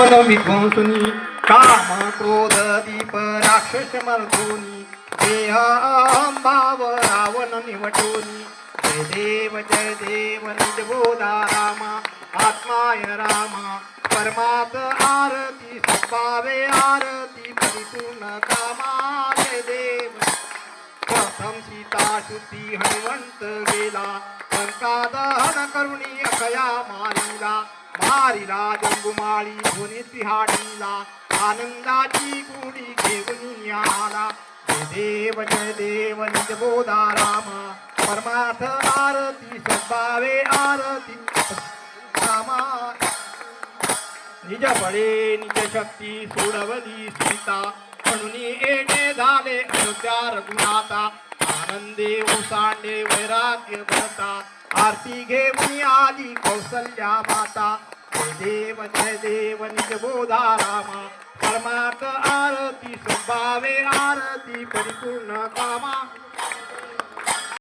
रावण विध्वंसुनी काम क्रोध दीप राक्षस मर्दोनी देह भाव रावण निवटोनी जय देव निज बोधा रामा आत्माय रामा परमात आरती सद्भावे आरती परिपूर्ण कामा जय देव प्रथम सीता शुद्धी हनुमंत गेला लंका दहन करुणी अकया मारिला जंबुमाळी धोनी त्रिहाडीला आनंदाची गुढी घेऊन आला जय देव निज बोधा रामा परमार्थ आरती सद्भावे आरती रामा निज बळे निज शक्ती सोडवली सीता म्हणून येणे झाले अयोध्या रघुनाथा आनंदे ओसांडे वैराग्य भरता आरती घेऊन आली कौसल्या माता जय देव निज बोधा रामा परमार्थ आरती सद्भावे आरती परिपूर्ण कामा